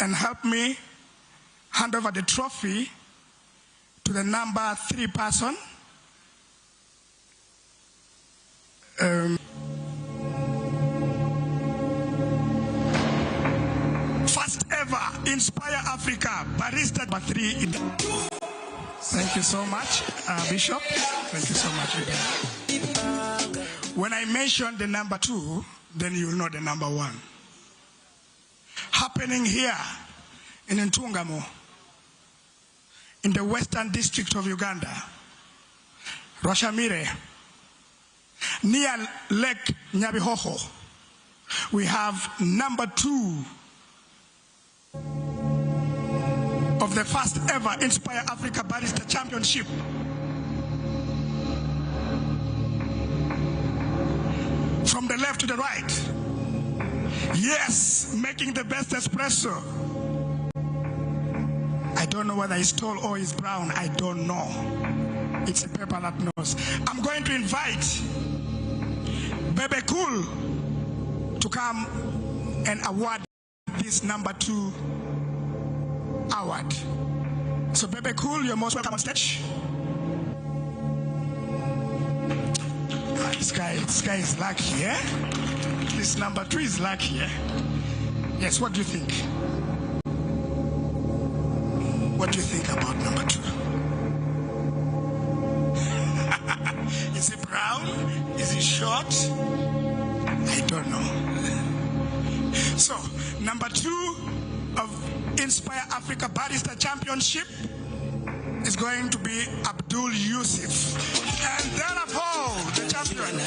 and help me hand over the trophy to the number 3 person. First ever Inspire Africa Barista number 3. Thank you so much, Bishop. Thank you so much again. When I mention the number 2, then you'll know the number 1. Happening here in Ntungamo, in the Western District of Uganda, Rashamire, near Lake Nyabihoho, we have number 2 of the first ever Inspire Africa Barista Championship. From the left to the right. Yes, making the best espresso. I don't know whether it's tall or it's brown. I don't know. It's a paper that knows. I'm going to invite Bebe Cool to come and award this number 2 award. So Bebe Cool, you're most welcome on stage. This guy is lucky, eh? This number 2 is lucky, eh? Yes, what do you think? What do you think about number 2? Is he brown? Is he short? I don't know. So, number 2 of Inspire Africa Barista Championship is going to be Abdul Yusuf. And therefore, the champion.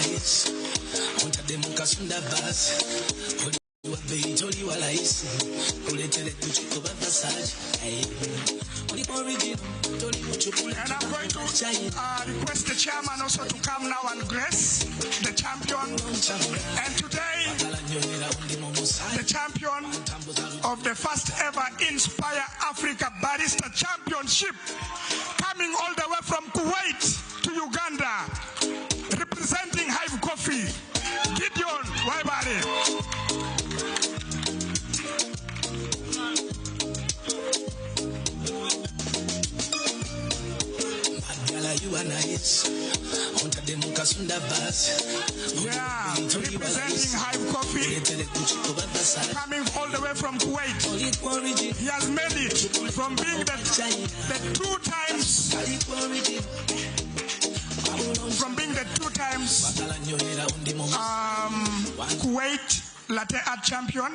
And I'm going to request the chairman also to come now and grace the champion. And today, the champion of the first ever Inspire Africa Barista Championship, coming all the way from Kuwait to Uganda, representing Hive Coffee, Gideon Waibari. Yeah, representing Hive Coffee, coming all the way from Kuwait. He has made it from being the 2 times, Kuwait latte art champion.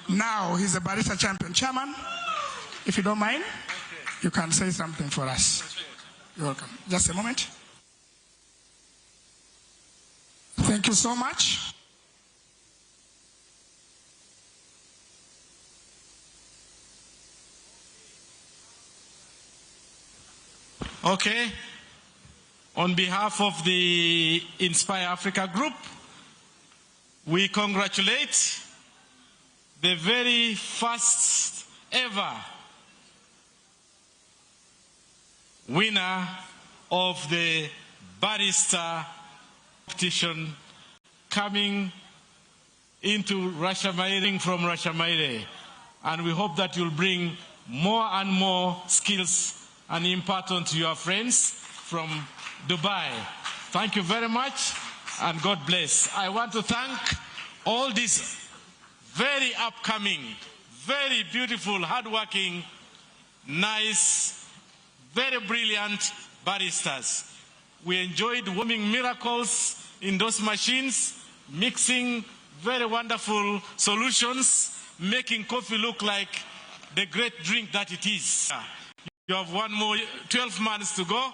Now he's a barista champion. Chairman, if you don't mind, you can say something for us. You're welcome. Just a moment. Thank you so much. Okay. On behalf of the Inspire Africa Group, we congratulate the very first ever winner of the barista competition coming into Rashamire from Rashamire. And we hope that you'll bring more and more skills and impart onto your friends from Dubai. Thank you very much and God bless. I want to thank all these very upcoming, very beautiful, hardworking, nice, very brilliant baristas. We enjoyed warming miracles in those machines, mixing very wonderful solutions, making coffee look like the great drink that it is. You have 12 months to go,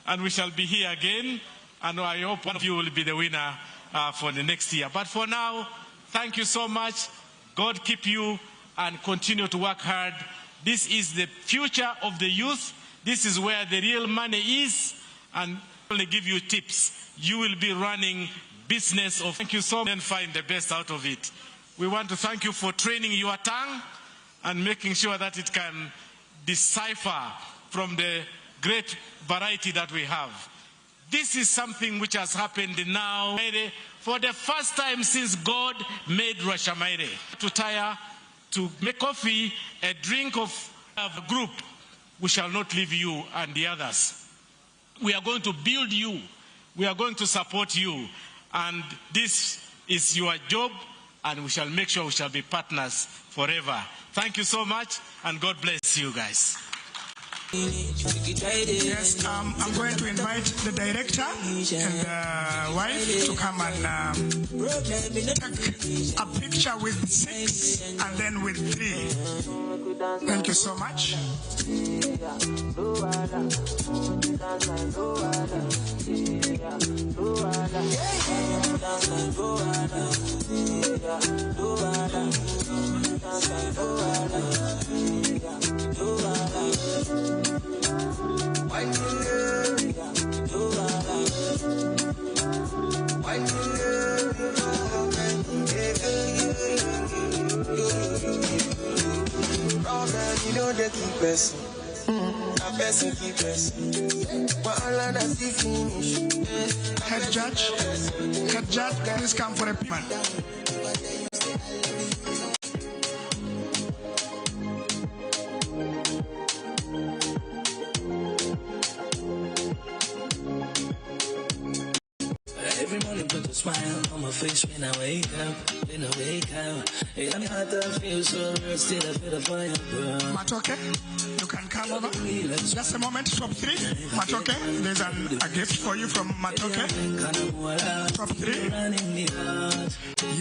and we shall be here again, and I hope one of you will be the winner for the next year. But for now, thank you so much. God keep you and continue to work hard. This is the future of the youth. This is where the real money is, and only give you tips. You will be running business of. Thank you so much and find the best out of it. We want to thank you for training your tongue and making sure that it can decipher from the great variety that we have. This is something which has happened now for the first time since God made Rashamire. To tire to make coffee a drink of a group, we shall not leave you and the others. We are going to build you. We are going to support you. And this is your job, and we shall make sure we shall be partners forever. Thank you so much, and God bless you guys. Yes, I'm going to invite the director and wife to come and take a picture with 6 and then with 3. Thank you so much. You know they keep us. A person keep us. Head judge, please come for a payment. Every morning put a smile on my face when I wake up. Hey, I'm hot, I feel so real, still I feel the fire burn. Matoke, you can come over. Just a moment, top 3. Matoke, there's a gift for you from Matoke. Top 3.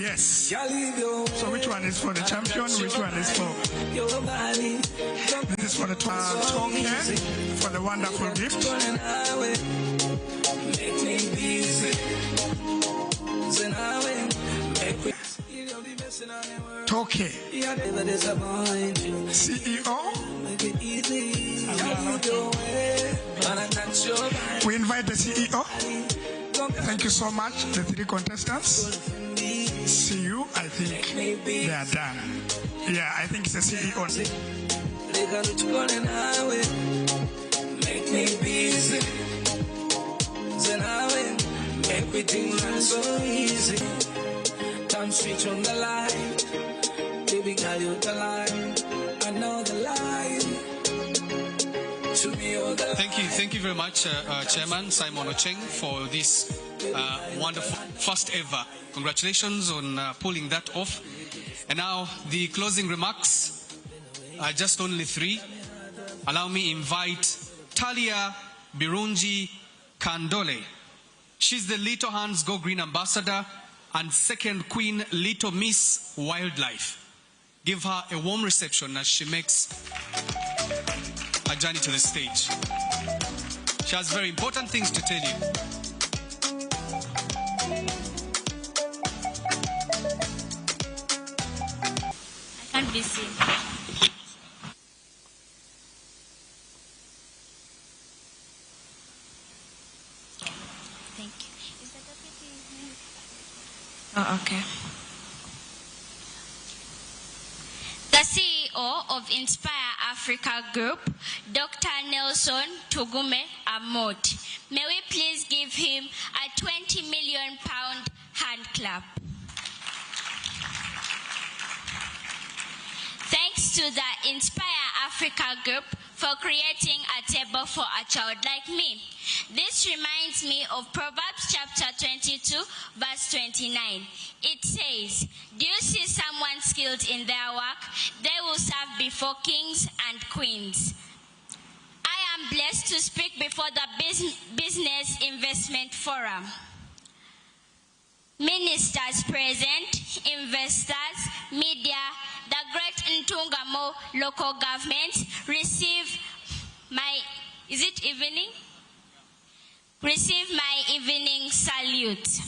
Yes. So which one is for the champion? Which one is for? This is for the token, for the wonderful gift. Make me busy. Toke, CEO. We invite the CEO. Thank you so much, the 3 contestants. See you. I think they are done. Yeah, I think it's the CEO. Make me busy. Everything runs so easy. Don't switch on the light. Baby girl, you're the light. I know the light. To me, you're the Thank you very much, Chairman Simon Ocheng, for this wonderful first ever. Congratulations on pulling that off. And now the closing remarks are just only 3. Allow me invite Talia Birungi Kandole. She's the Little Hands Go Green Ambassador and second Queen Little Miss Wildlife. Give her a warm reception as she makes a journey to the stage. She has very important things to tell you. I can't be seen. Thank you. Is the deputy? Oh, okay. The CEO of Inspire Africa Group, Dr. Nelson Ntungamo. May we please give him a £20 million hand clap. Thanks to the Inspire Africa Group for creating a table for a child like me. This reminds me of Proverbs chapter 22, verse 29. It says, do you see someone skilled in their work? They will serve before kings and queens. I am blessed to speak before the Business Investment Forum. Ministers present, investors, media, the great Ntungamo local government, receive my evening salute.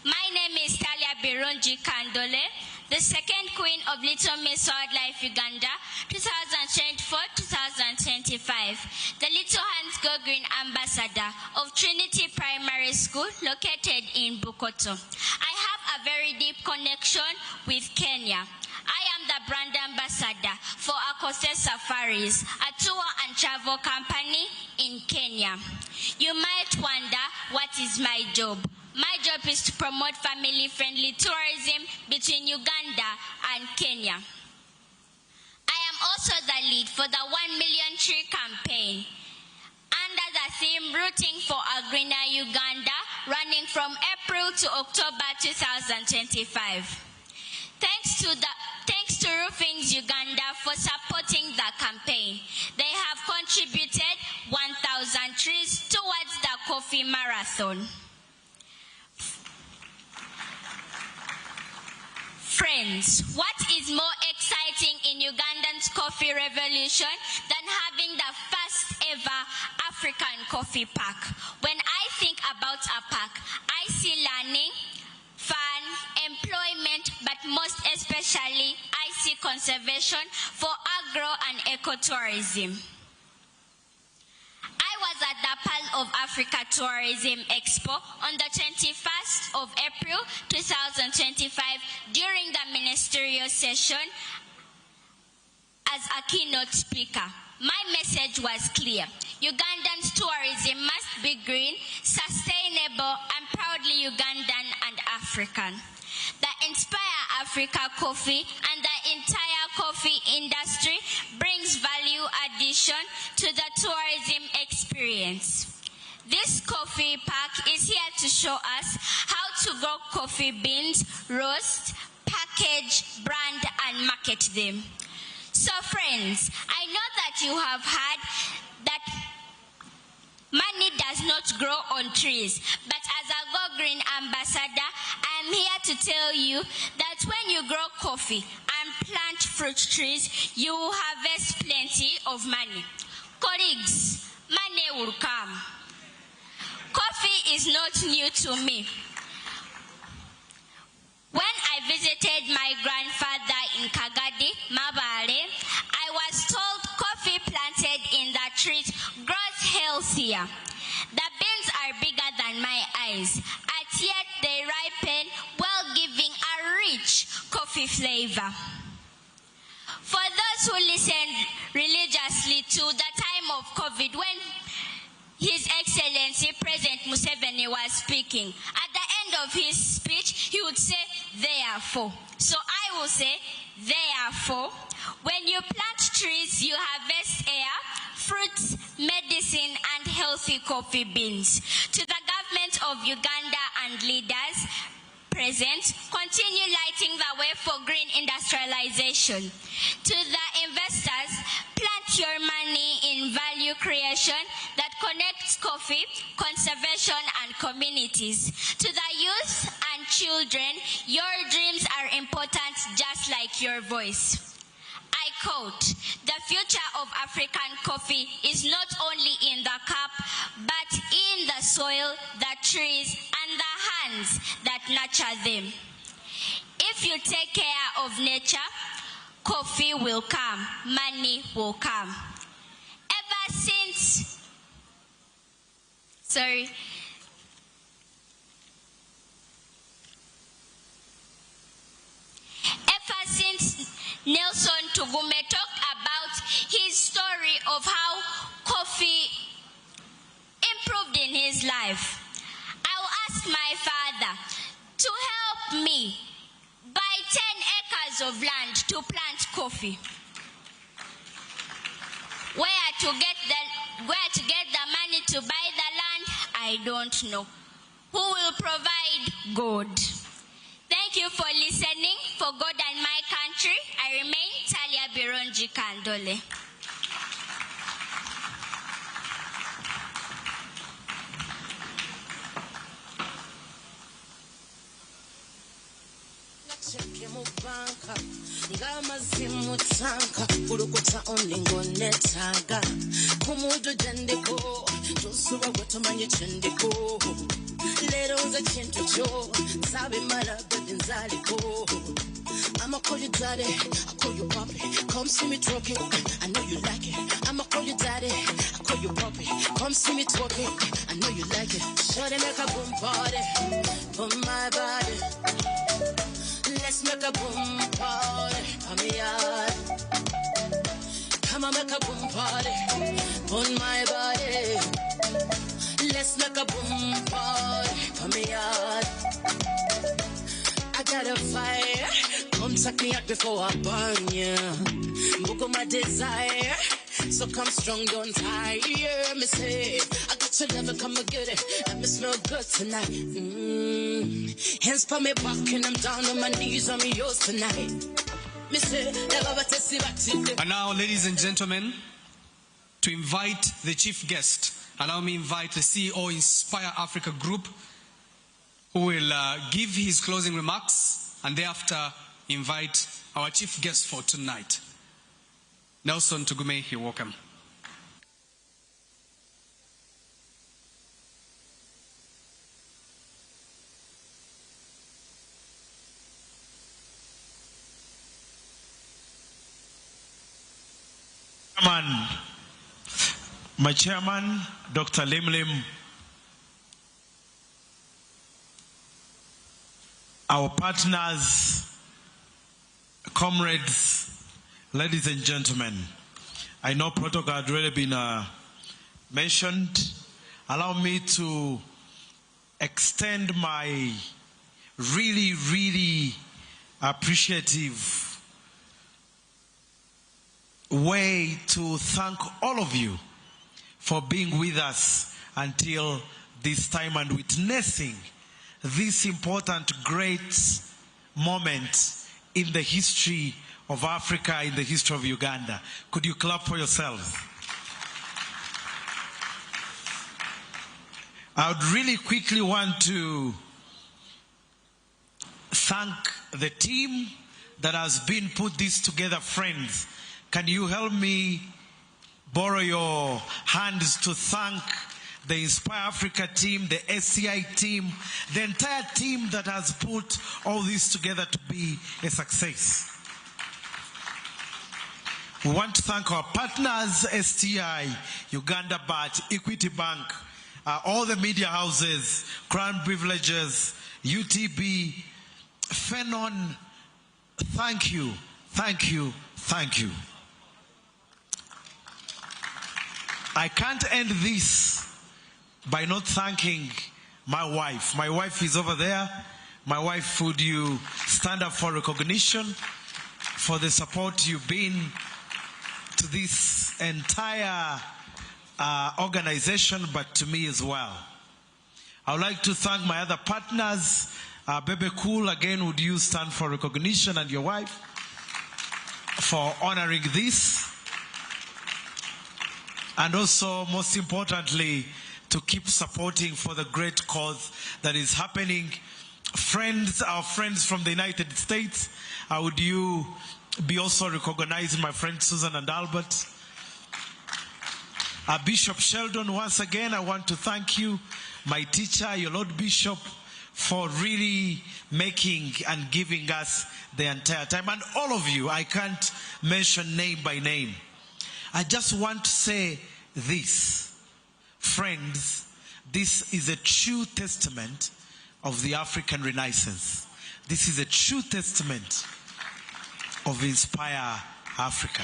My name is Talia Birungi Kandole, the second Queen of Little Miss Wildlife Uganda, 2024-2025, the Little Hands Go Green Ambassador of Trinity Primary School located in Bukoto. I have a very deep connection with Kenya. I am the brand ambassador for Akose Safaris, a tour and travel company in Kenya. You might wonder, what is my job? My job is to promote family-friendly tourism between Uganda and Kenya. rallied for the 1 million tree campaign under the theme Rooting for a Greener Uganda, running from April to October 2025. Thanks to Roofings Uganda for supporting the campaign. They have contributed 1,000 trees towards the coffee marathon. Friends, what is more exciting in Ugandan's coffee revolution than having the first ever African coffee park? When I think about a park, I see learning, fun, employment, but most especially, I see conservation for agro and ecotourism. I was at the Pearl of Africa Tourism Expo on the 21st of April 2025 during the ministerial session as a keynote speaker. My message was clear. Ugandan's tourism must be green, sustainable, and proudly Ugandan and African. The Inspire Africa Coffee and the entire coffee industry brings value addition to the tourism experience. This coffee park is here to show us how to grow coffee beans, roast, package, brand, and market them. So friends, I know that you have heard that money does not grow on trees, but as a Go Green ambassador, I am here to tell you that when you grow coffee and plant fruit trees, you will harvest plenty of money. Colleagues, money will come. Coffee is not new to me. When I visited my grandfather in Kagadi, Mabale, I was told coffee planted in the trees grows healthier. The beans are bigger than my eyes, and yet they ripen well, giving a rich coffee flavor. For those who listened religiously to the time of COVID, when His Excellency President Museveni was speaking, at the end of his speech, he would say, therefore. So I will say, therefore, when you plant trees, you harvest air, fruits, medicine, and healthy coffee beans. To the government of Uganda and leaders present, continue lighting the way for green industrialization. To the investors, plant your money in value creation that connects coffee, conservation, and communities. To the youth and children, your dreams are important just like your voice. I quote, the future of African coffee is not only in the cup, but in the soil, the trees, and the hands that nurture them. If you take care of nature, coffee will come, money will come. Ever since Nelson Ntungamo talked about his story of how coffee improved in his life, I will ask my father to help me buy 10 acres of land to plant coffee. Where to get the money to buy the land, I don't know. Who will provide? God. Thank you for listening. For God and my country, I remain Talia Bironji Kandole. Ngamazimu tsanka kulukuta oningo netaga kumudu jandiko tosuba gwatomanye chendiko lero nze chintu cho sabe mala bedinzaliko I'ma call you daddy, I call you papi. Come see me talking, I know you like it. I'ma call you daddy, I call you papi. Come see me talking, I know you like it. Shorty make a boom party, boom my body. Let's make a boom party, come here. Come on, make a boom party, on my body. Let's make a boom party, come here. I got a fire. Come suck me up before I burn you. Book my desire. So come strong, don't tire. Me say, I got your love and come and get it. Let me smell good tonight. Hands for me back and I'm down on my knees on me yours tonight. Me say, and now, ladies and gentlemen, to invite the chief guest, allow me invite the CEO Inspire Africa Group, who will give his closing remarks, and thereafter invite our chief guest for tonight. Nelson Ntungamo, you're welcome. My chairman, Dr. Limlim, our partners, comrades, ladies and gentlemen, I know protocol had already been mentioned. Allow me to extend my really, really appreciative way to thank all of you for being with us until this time and witnessing this important, great moment in the history of Africa, in the history of Uganda. Could you clap for yourselves? I would really quickly want to thank the team that has been put this together. Friends, can you help me borrow your hands to thank the Inspire Africa team, the SCI team, the entire team that has put all this together to be a success. We want to thank our partners, STI, Uganda Bat, Equity Bank, all the media houses, Crown Privileges, UTB, Fenon. Thank you, thank you, thank you. I can't end this by not thanking my wife. My wife is over there. My wife, would you stand up for recognition for the support you've been to this entire organization, but to me as well. I would like to thank my other partners. Bebe Cool, again, would you stand for recognition, and your wife for honoring this. And also, most importantly, to keep supporting for the great cause that is happening. Friends, our friends from the United States, would you be also recognizing my friends Susan and Albert? Bishop Sheldon, once again, I want to thank you, my teacher, your Lord Bishop, for really making and giving us the entire time. And all of you, I can't mention name by name. I just want to say this, friends, this is a true testament of the African Renaissance. This is a true testament of Inspire Africa.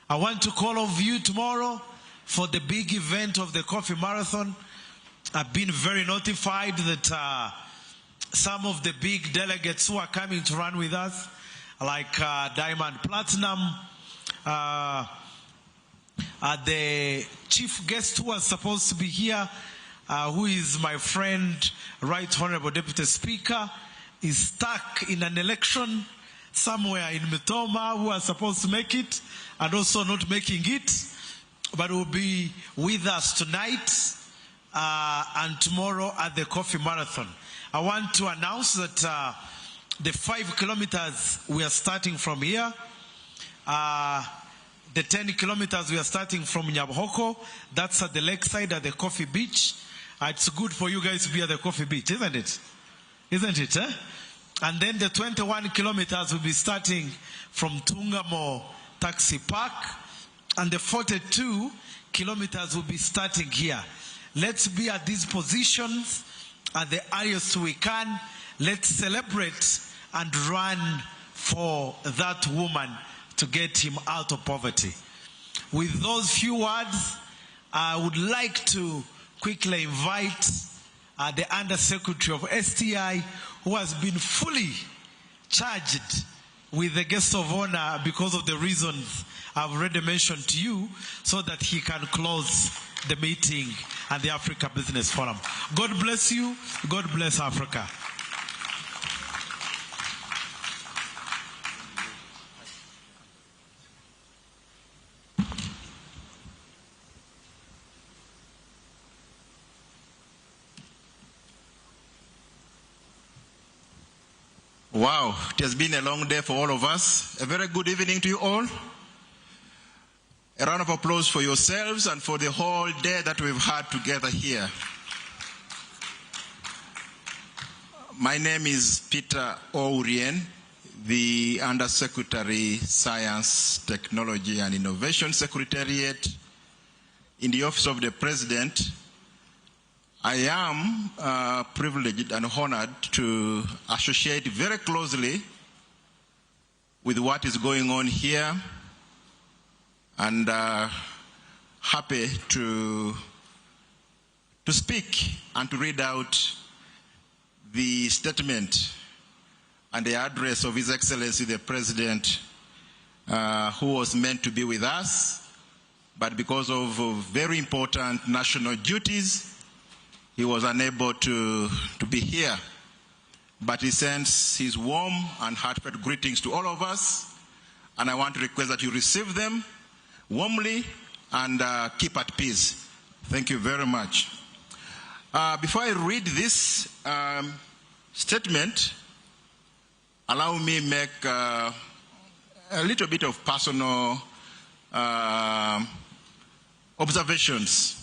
I want to call on you tomorrow for the big event of the Coffee Marathon. I've been very notified that some of the big delegates who are coming to run with us, like Diamond Platinum, the chief guest who was supposed to be here, who is my friend, Right Honorable Deputy Speaker, is stuck in an election somewhere in Mitoma, who are supposed to make it and also not making it, but will be with us tonight and tomorrow at the Coffee Marathon. I want to announce that the 5 kilometers we are starting from here. The 10 kilometers we are starting from Nyabohoko. That's at the lakeside at the Coffee Beach. It's good for you guys to be at the Coffee Beach, isn't it? Isn't it? Eh? And then the 21 kilometers will be starting from Ntungamo Taxi Park. And the 42 kilometers will be starting here. Let's be at these positions at the earliest we can. Let's celebrate and run for that woman to get him out of poverty. With those few words, I would like to quickly invite the Undersecretary of STI, who has been fully charged with the guest of honor because of the reasons I've already mentioned to you, so that he can close the meeting and the Africa Business Forum. God bless you. God bless Africa. Wow, it has been a long day for all of us. A very good evening to you all. A round of applause for yourselves and for the whole day that we've had together here. My name is Peter Ourien, the Undersecretary, Science, Technology and Innovation Secretariat in the Office of the President. I am privileged and honored to associate very closely with what is going on here, and happy to speak and to read out the statement and the address of His Excellency the President, who was meant to be with us, but because of very important national duties, he was unable to be here. But he sends his warm and heartfelt greetings to all of us, and I want to request that you receive them warmly and keep at peace. Thank you very much. Before I read this statement, allow me make a little bit of personal observations,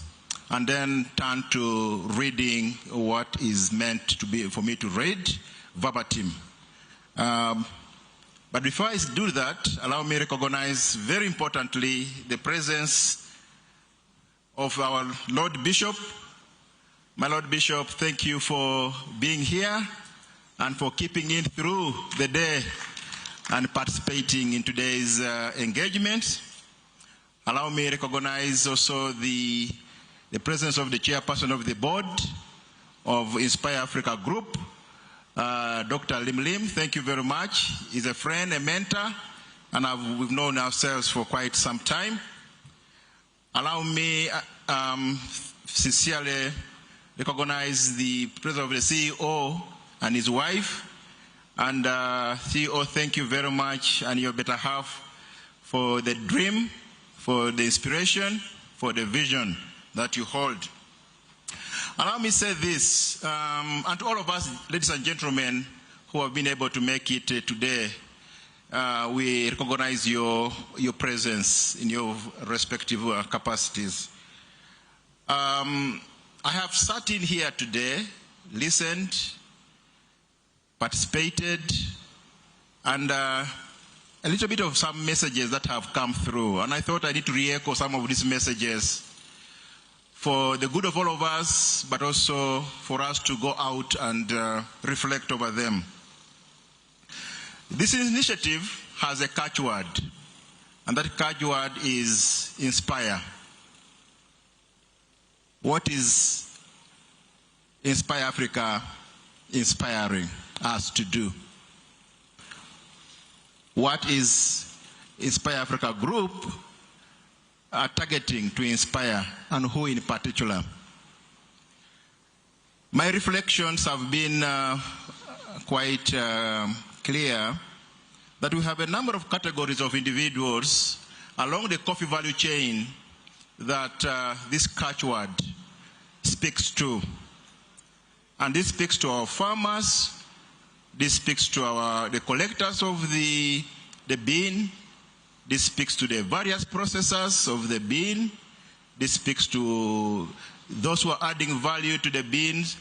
and then turn to reading what is meant to be for me to read verbatim. But before I do that, allow me to recognize very importantly the presence of our Lord Bishop. My Lord Bishop, thank you for being here and for keeping in through the day and participating in today's engagement. Allow me to recognize also the presence of the chairperson of the board of Inspire Africa Group, Dr. Lim Lim. Thank you very much. He's a friend, a mentor, and we've known ourselves for quite some time. Allow me sincerely recognize the presence of the CEO and his wife. And CEO, thank you very much, and your better half, for the dream, for the inspiration, for the vision that you hold. Allow me to say this, and to all of us, ladies and gentlemen, who have been able to make it today, we recognize your presence in your respective capacities. I have sat in here today, listened, participated, and a little bit of some messages that have come through. And I thought I need to re-echo some of these messages for the good of all of us, but also for us to go out and reflect over them. This initiative has a catchword, and that catchword is inspire. What is Inspire Africa inspiring us to do? What is Inspire Africa Group targeting to inspire, and who in particular? My reflections have been quite clear that we have a number of categories of individuals along the coffee value chain that this catchword speaks to. And this speaks to our farmers, this speaks to the collectors of the bean, this speaks to the various processors of the bean, this speaks to those who are adding value to the beans,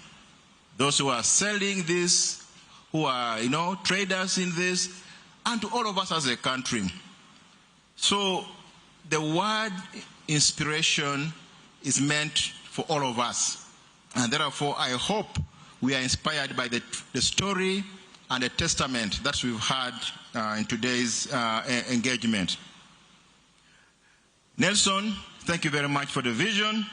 those who are selling this, who are, traders in this, and to all of us as a country. So the word inspiration is meant for all of us. And therefore, I hope we are inspired by the story and the testament that we've had in today's engagement. Nelson, thank you very much for the vision.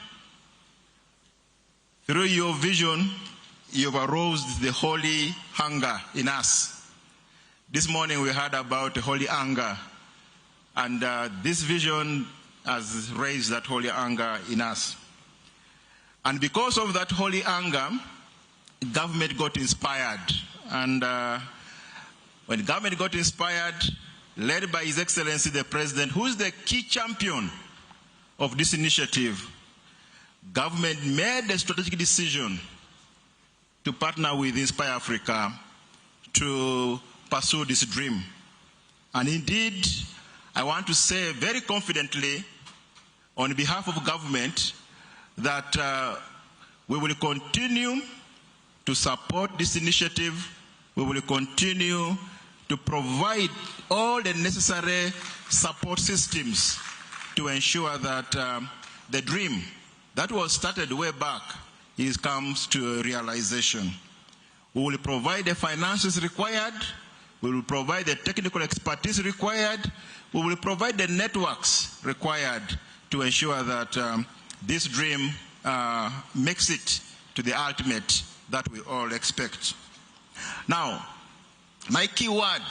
Through your vision, you have aroused the holy hunger in us. This morning we heard about the holy hunger, and this vision has raised that holy hunger in us. And because of that holy hunger, government got inspired. And when government got inspired, led by His Excellency the President, who is the key champion of this initiative, government made a strategic decision to partner with Inspire Africa to pursue this dream. And indeed, I want to say very confidently on behalf of government that we will continue to support this initiative. We will continue to provide all the necessary support systems to ensure that the dream that was started way back comes to a realization. We will provide the finances required. We will provide the technical expertise required. We will provide the networks required to ensure that this dream makes it to the ultimate that we all expect. Now, my key word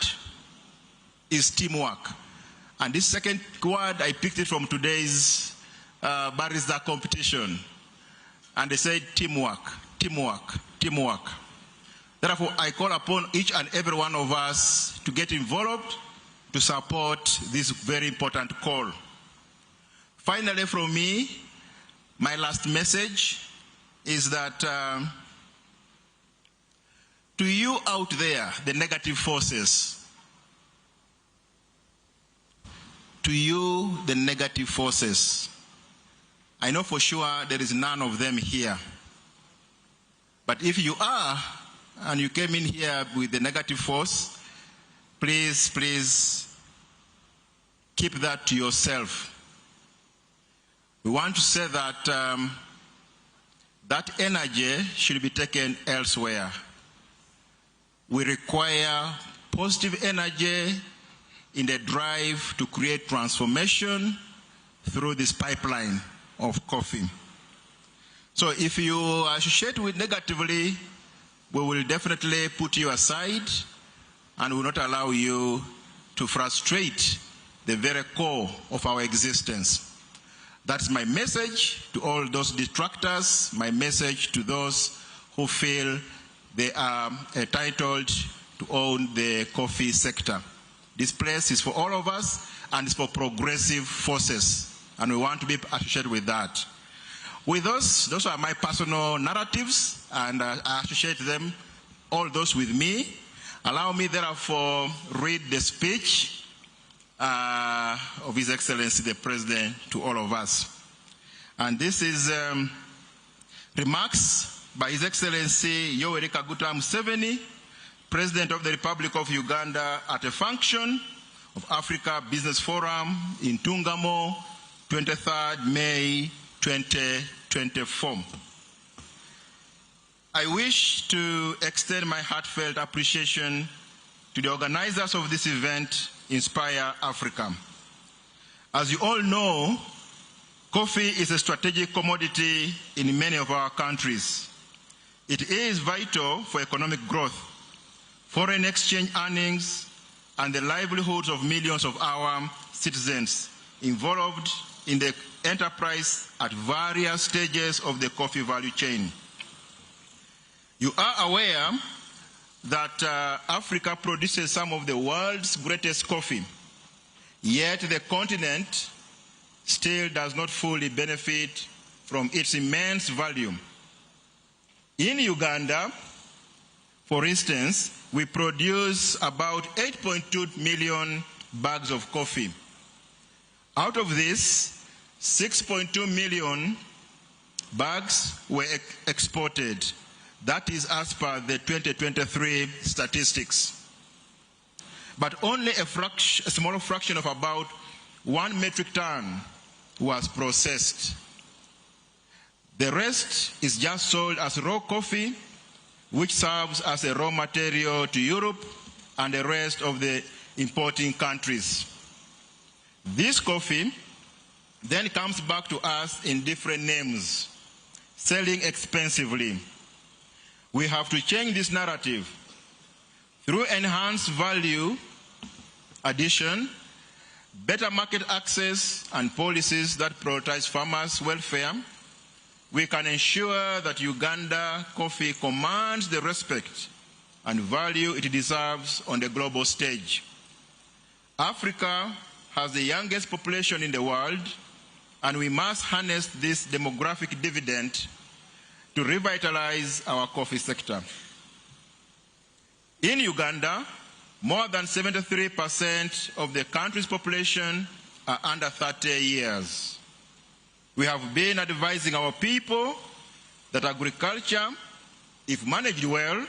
is teamwork. And this second word, I picked it from today's barista competition. And they said teamwork, teamwork, teamwork. Therefore, I call upon each and every one of us to get involved to support this very important call. Finally, from me, my last message is that to you out there, the negative forces, to you, the negative forces, I know for sure there is none of them here. But if you are, and you came in here with the negative force, please, please keep that to yourself. We want to say that that energy should be taken elsewhere. We require positive energy in the drive to create transformation through this pipeline of coffee. So if you associate with negatively, we will definitely put you aside and will not allow you to frustrate the very core of our existence. That's my message to all those detractors, my message to those who feel they are entitled to own the coffee sector. This place is for all of us, and it's for progressive forces, and we want to be associated with that. With those are my personal narratives, and I associate them, all those with me. Allow me, therefore, read the speech of His Excellency the President to all of us. And this is remarks by His Excellency Yoweri Kaguta Museveni, President of the Republic of Uganda, at a function of Africa Business Forum in Ntungamo, 23rd May 2024. I wish to extend my heartfelt appreciation to the organizers of this event, Inspire Africa. As you all know, coffee is a strategic commodity in many of our countries. It is vital for economic growth, foreign exchange earnings, and the livelihoods of millions of our citizens involved in the enterprise at various stages of the coffee value chain. You are aware that Africa produces some of the world's greatest coffee, yet the continent still does not fully benefit from its immense value. In Uganda, for instance, we produce about 8.2 million bags of coffee. Out of this, 6.2 million bags were exported. That is as per the 2023 statistics. But only a small fraction of about 1 metric ton was processed. The rest is just sold as raw coffee, which serves as a raw material to Europe and the rest of the importing countries. This coffee then comes back to us in different names. selling expensively. We have to change this narrative. Through enhanced value addition, better market access, and policies that prioritize farmers' welfare, we can ensure that Uganda coffee commands the respect and value it deserves on the global stage. Africa has the youngest population in the world, and we must harness this demographic dividend to revitalize our coffee sector. In Uganda, more than 73% of the country's population are under 30 years. We have been advising our people that agriculture, if managed well,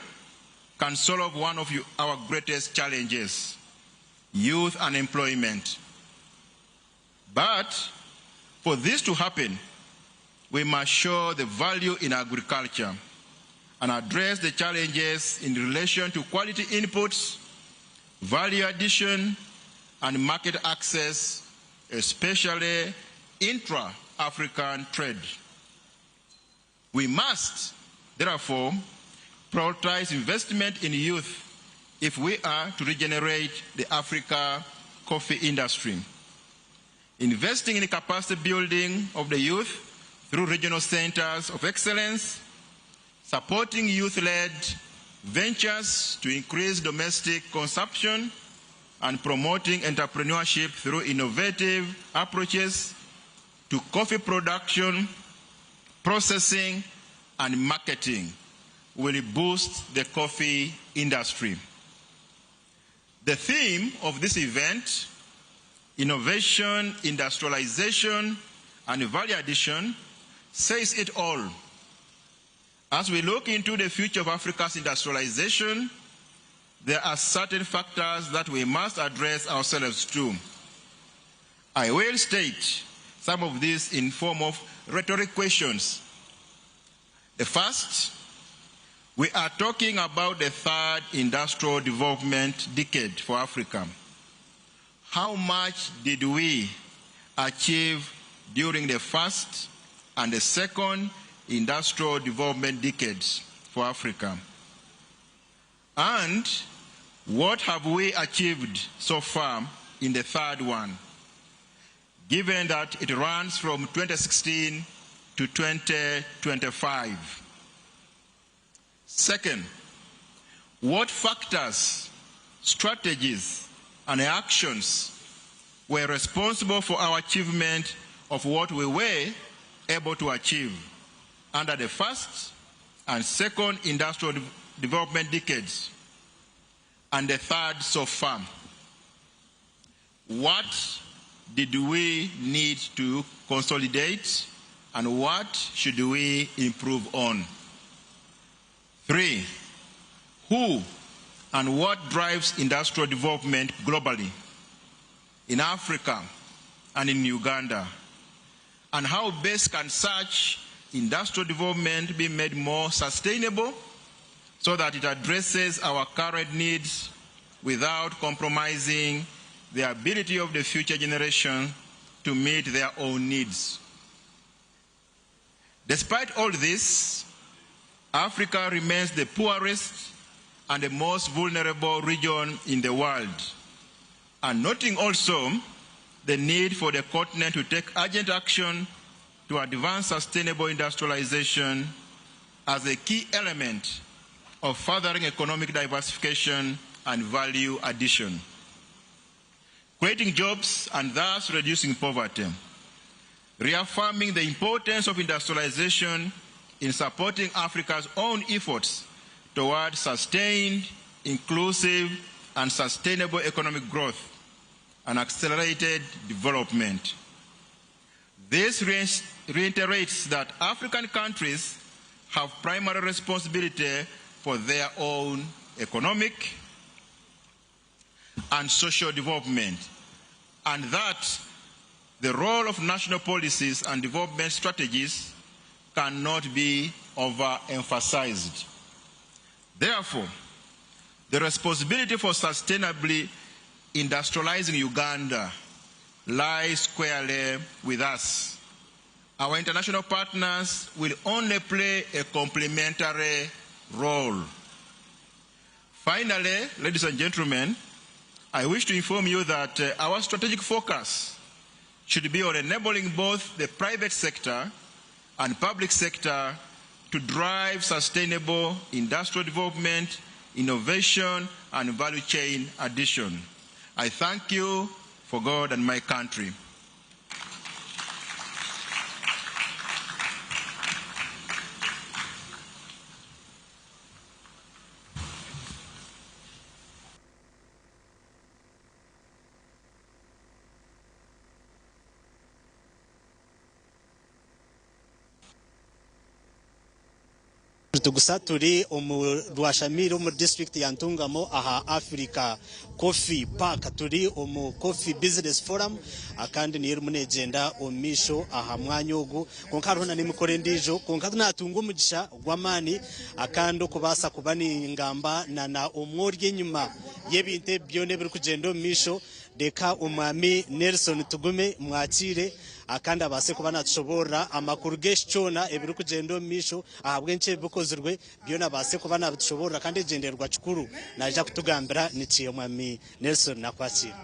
can solve one of our greatest challenges, youth unemployment. But for this to happen, we must show the value in agriculture and address the challenges in relation to quality inputs, value addition, and market access, especially intra-African trade. We must, therefore, prioritize investment in youth if we are to regenerate the Africa coffee industry. Investing in capacity building of the youth through regional centers of excellence, supporting youth-led ventures to increase domestic consumption, and promoting entrepreneurship through innovative approaches to coffee production, processing, and marketing will boost the coffee industry. The theme of this event, innovation, industrialization, and value addition, says it all. As we look into the future of Africa's industrialization, there are certain factors that we must address ourselves to. I will state some of these in form of rhetoric questions. The first, we are talking about the third industrial development decade for Africa. How much did we achieve during the first and the second industrial development decades for Africa? And what have we achieved so far in the third one, given that it runs from 2016 to 2025? Second, what factors, strategies, and actions were responsible for our achievement of what we were able to achieve under the first and second industrial development decades, and the third so far? What did we need to consolidate, and what should we improve on? 3, who and what drives industrial development globally, in Africa and in Uganda? And how best can such industrial development be made more sustainable so that it addresses our current needs without compromising the ability of the future generation to meet their own needs? Despite all this, Africa remains the poorest and the most vulnerable region in the world. And noting also the need for the continent to take urgent action to advance sustainable industrialization as a key element of furthering economic diversification and value addition, creating jobs and thus reducing poverty, reaffirming the importance of industrialization in supporting Africa's own efforts towards sustained, inclusive, and sustainable economic growth and accelerated development. This reiterates that African countries have primary responsibility for their own economic and social development, and that the role of national policies and development strategies cannot be overemphasized. Therefore, the responsibility for sustainably industrializing Uganda lies squarely with us. Our international partners will only play a complementary role. Finally, ladies and gentlemen, I wish to inform you that our strategic focus should be on enabling both the private sector and public sector to drive sustainable industrial development, innovation, and value chain addition. I thank you for God and my country. Tugusa turi rwashamiro mu district ya Ntungamo aha Africa Coffee Park turi Coffee Business Forum akandi ni munegenda omisho aha mwanyogu konkarona ni mukore ndijo konkatu natunga umugisha gwamani akando kubasa kubani ngamba na omworye nyuma yebinte byone biri kugenda omisho deka umwami Nelson Tugume mwakire akanda base kubana tushobora amakuru geshona ebiri kugenda omisho ahabwe nche bukozirwe byona base kubana tushobora kandi genderwa chikuru naja kutugambira niciye mwami Nelson nakwakira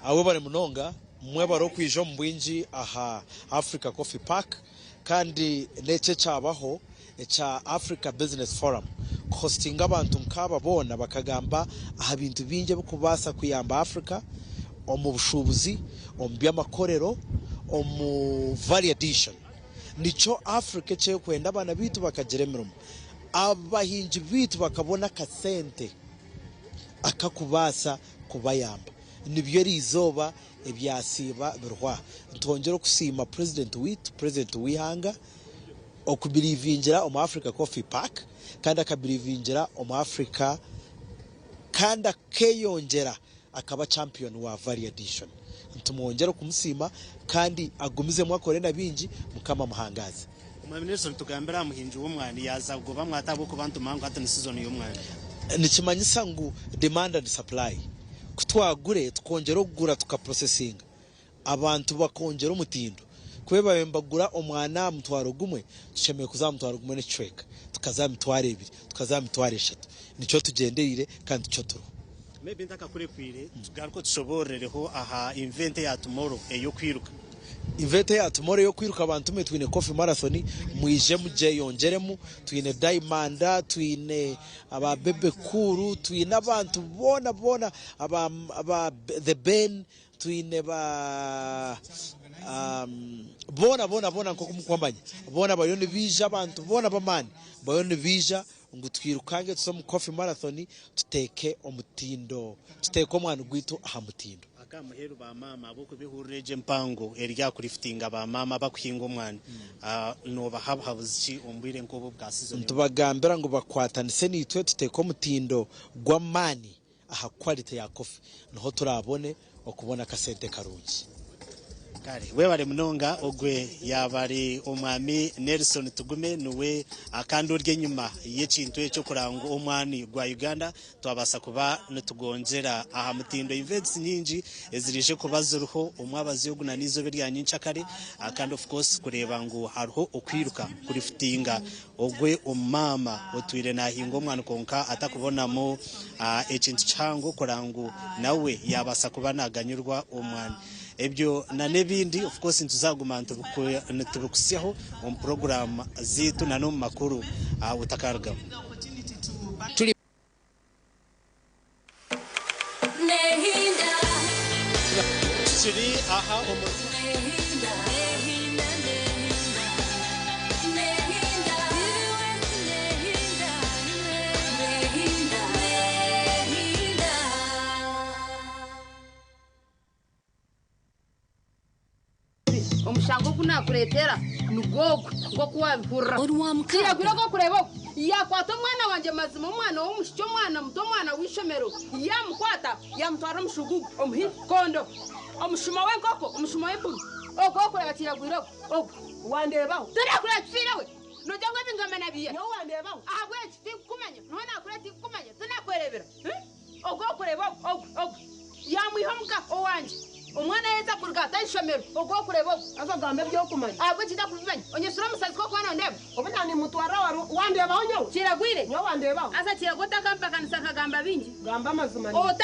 abo bare munonga mwe baro kwijo mbwinji aha Africa Coffee Park kandi nece cabaho cha Africa Business Forum hosting abantu nkaba bona bakagamba aha bintu binje bukubasa kuyamba Africa omu bushubuzi omu byamakorero omu value addition nico Africa cyo kwenda abana bitu bakajeremeramo abahinji bitu bakabona kasente akakubasa kubayamba nibyo rizoba ebyasiba birwa ntongero kusima president wihanga okubirivingira omu Africa Coffee Park kandi akabirivingira omu Africa kandi keyongera akaba champion wa value addition ntumwongera kumusima kandi agumize mwakore nabinji mukama muhangaze Mwami Nelson tugambira muhinji w'umwani yaza ubwo bamwatabo ku bantu mangu hata ni season y'umwani nikimanyisa ngo demand and supply kutwagure tukongera kugura tukaprocessing abantu bakongera umutindo kweba bembagura omwana mutwaro gumwe tushemeye kuzamutwaro gumwe n'icweka tukazamitware 2 tukazamitware 3 nico tugenderire kandi cyo turu maybe ntaka kure kwire tugarko tushoborereho aha event ya tomorrow eyo kwiruka event ya tomorrow yo kwiruka abantu mwe twine coffee marathon mwije muje yongeremu twine diamond twine aba bebe kuru twine abantu bona aba the ben twine ba bona nko kumkwambanya bona bayone bija abantu bona bamani bayone bija ngo twirukange tusomu coffee marathon tuteke omutindo tuteke omwana gwitu aha mutindo akamuheru ba mama abo kubihureje mpango erya kuri fitinga ba mama bakuhinga omwana no bahabhabuzi ombwire nkobo bwa season ntubagambira ngo bakwatanise nitwe tuteke omutindo gwamani aha quality ya coffee noho turabone okubona kasente karungi kare we bari munonga ogwe yabari omwami Nelson Tugume nuwe akandurye nyuma y'ekintu echo kurango omwani gwa Uganda twabasa kuba netugonjera aha mutindo events nyingi ezirije kubazuruho omwabazi yoguna nizo bya nyincha kare kandi of course kureba ngo hariho okwiruka kuri fitinga ogwe omama otwire na hingo omwana konka atakubonamo ekintu chango kurango nawe yabasa kuba naganyurwa omwani ebyo na nebindi of course ntuzaguma ntubukusiyaho mu program zitu na no makuru utakarga tuli siri aha omushango kunakuretera nugogo ngo kuwabihurra kira kwirako kurebo yakwata omwana wanje mazima omwana w'omushyo omwana muto omwana w'ishomero yamukwata yamutwara omushugugu omuhi kondo omushuma w'enkoko omushuma w'empunu ogo okureba kiragwirako ogo wandebaho turakureba kifirawe noja ngo ebingamana biye yo wandebaho ahabweki tikukumenya nona akureba tikukumenya tunakwerebera ogo okureba ogo yamwiha omuka owanje umwana yeza kurgata ishomero ubwo kureba azagambe byo kumanya abo kida kubimanya onyesura musazi ko kwana ndeba ubona ni mutwara wandeba onyo kiragwire nyo wandeba asa kiragota kamba kanisa kagamba bingi gamba mazuma